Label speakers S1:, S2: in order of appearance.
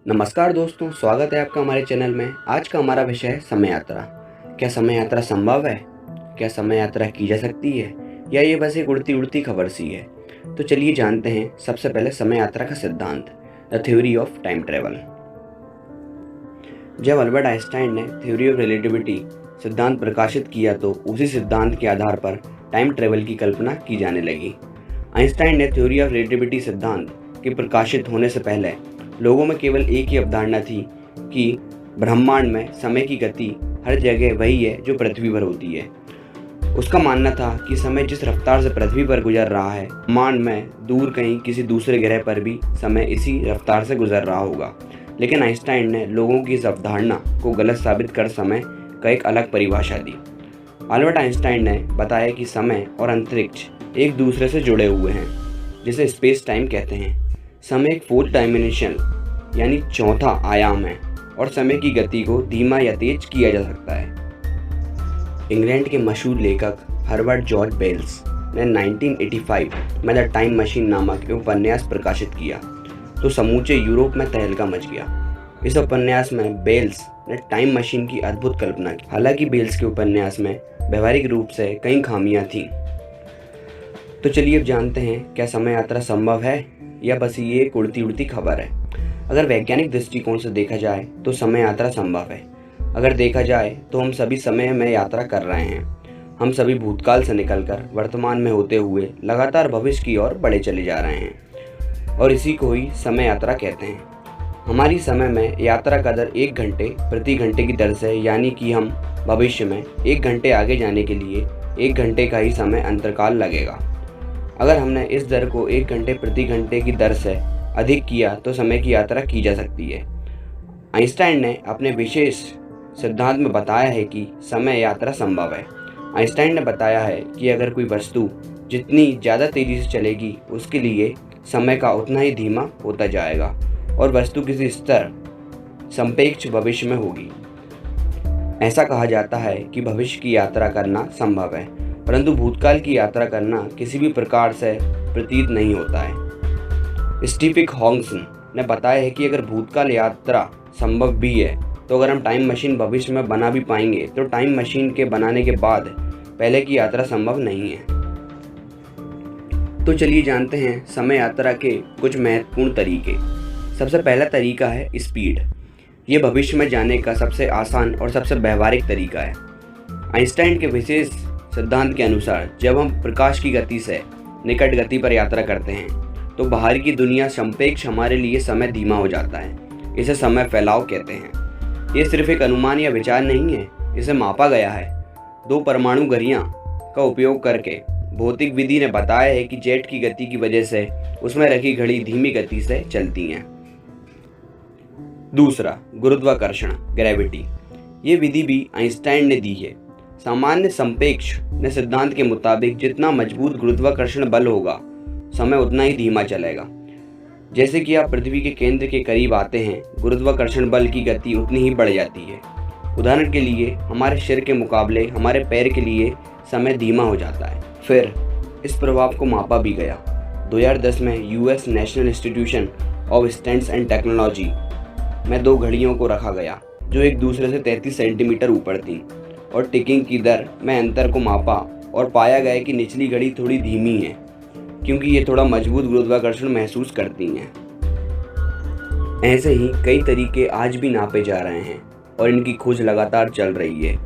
S1: नमस्कार दोस्तों, स्वागत है आपका हमारे चैनल में। आज का हमारा विषय है समय यात्रा। क्या समय यात्रा संभव है? क्या समय यात्रा की जा सकती है या ये बस एक उड़ती उड़ती खबर सी है? तो चलिए जानते हैं सबसे पहले समय यात्रा का सिद्धांत, the theory of time travel. जब अल्बर्ट आइंस्टाइन ने थ्योरी ऑफ रिलेटिविटी सिद्धांत प्रकाशित किया तो उसी सिद्धांत के आधार पर टाइम ट्रेवल की कल्पना की जाने लगी। आइंस्टाइन ने थ्योरी ऑफ रिलेटिविटी सिद्धांत के प्रकाशित होने से पहले लोगों में केवल एक ही अवधारणा थी कि ब्रह्मांड में समय की गति हर जगह वही है जो पृथ्वी पर होती है। उसका मानना था कि समय जिस रफ्तार से पृथ्वी पर गुजर रहा है, ब्रह्मांड में दूर कहीं किसी दूसरे ग्रह पर भी समय इसी रफ्तार से गुजर रहा होगा। लेकिन आइंस्टाइन ने लोगों की इस अवधारणा को गलत साबित कर समय का एक अलग परिभाषा दी। अल्बर्ट आइंस्टाइन ने बताया कि समय और अंतरिक्ष एक दूसरे से जुड़े हुए हैं, जिसे स्पेस टाइम कहते हैं। समय एक फोर्थ डायमेंशन यानी चौथा आयाम है और समय की गति को धीमा या तेज किया जा सकता है। इंग्लैंड के मशहूर लेखक हर्बर्ट जॉर्ज बेल्स ने 1985 में द टाइम मशीन नामक एक उपन्यास प्रकाशित किया तो समूचे यूरोप में तहलका मच गया। इस उपन्यास में बेल्स ने टाइम मशीन की अद्भुत कल्पना की। हालांकि बेल्स के उपन्यास में व्यवहारिक रूप से कई खामियां थीं। तो चलिए अब जानते हैं, क्या समय यात्रा संभव है या बस ये एक उड़ती उड़ती खबर है? अगर वैज्ञानिक दृष्टिकोण से देखा जाए तो समय यात्रा संभव है। अगर देखा जाए तो हम सभी समय में यात्रा कर रहे हैं। हम सभी भूतकाल से निकलकर वर्तमान में होते हुए लगातार भविष्य की ओर बढ़े चले जा रहे हैं और इसी को ही समय यात्रा कहते हैं। हमारी समय में यात्रा का दर 1 घंटे प्रति घंटे की दर से, यानी कि हम भविष्य में 1 घंटे आगे जाने के लिए 1 घंटे का ही समय अंतरकाल लगेगा। अगर हमने इस दर को 1 घंटे प्रति घंटे की दर से अधिक किया तो समय की यात्रा की जा सकती है। आइंस्टाइन ने अपने विशेष सिद्धांत में बताया है कि समय यात्रा संभव है। आइंस्टाइन ने बताया है कि अगर कोई वस्तु जितनी ज़्यादा तेज़ी से चलेगी उसके लिए समय का उतना ही धीमा होता जाएगा और वस्तु किसी स्तर सापेक्ष भविष्य में होगी। ऐसा कहा जाता है कि भविष्य की यात्रा करना संभव है, परंतु भूतकाल की यात्रा करना किसी भी प्रकार से प्रतीत नहीं होता है। स्टीफन हॉकिंग ने बताया है कि अगर भूतकाल यात्रा संभव भी है तो अगर हम टाइम मशीन भविष्य में बना भी पाएंगे तो टाइम मशीन के बनाने के बाद पहले की यात्रा संभव नहीं है। तो चलिए जानते हैं समय यात्रा के कुछ महत्वपूर्ण तरीके। सबसे पहला तरीका है स्पीड। ये भविष्य में जाने का सबसे आसान और सबसे व्यावहारिक तरीका है। आइंस्टाइन के विशेष सिद्धांत के अनुसार जब हम प्रकाश की गति से निकट गति पर यात्रा करते हैं तो बाहर की दुनिया सापेक्ष हमारे लिए समय धीमा हो जाता है। इसे समय फैलाव कहते हैं। ये सिर्फ एक अनुमान या विचार नहीं है, इसे मापा गया है। 2 परमाणु घड़ियां का उपयोग करके भौतिक विधि ने बताया है कि जेट की गति की वजह से उसमें रखी घड़ी धीमी गति से चलती हैं। दूसरा, गुरुत्वाकर्षण, ग्रेविटी। ये विधि भी आइंस्टाइन ने दी है। सामान्य संपेक्ष ने सिद्धांत के मुताबिक जितना मजबूत गुरुत्वाकर्षण बल होगा समय उतना ही धीमा चलेगा। जैसे कि आप पृथ्वी के केंद्र के करीब आते हैं, गुरुत्वाकर्षण बल की गति उतनी ही बढ़ जाती है। उदाहरण के लिए हमारे सिर के मुकाबले हमारे पैर के लिए समय धीमा हो जाता है। फिर इस प्रभाव को मापा भी गया। 2010 में US national institution of standards and technology में 2 घड़ियों को रखा गया जो एक दूसरे से 33 सेंटीमीटर ऊपर थीं और टिकिंग की दर में अंतर को मापा और पाया गया कि निचली घड़ी थोड़ी धीमी है क्योंकि ये थोड़ा मजबूत गुरुत्वाकर्षण महसूस करती हैं। ऐसे ही कई तरीके आज भी नापे जा रहे हैं और इनकी खोज लगातार चल रही है।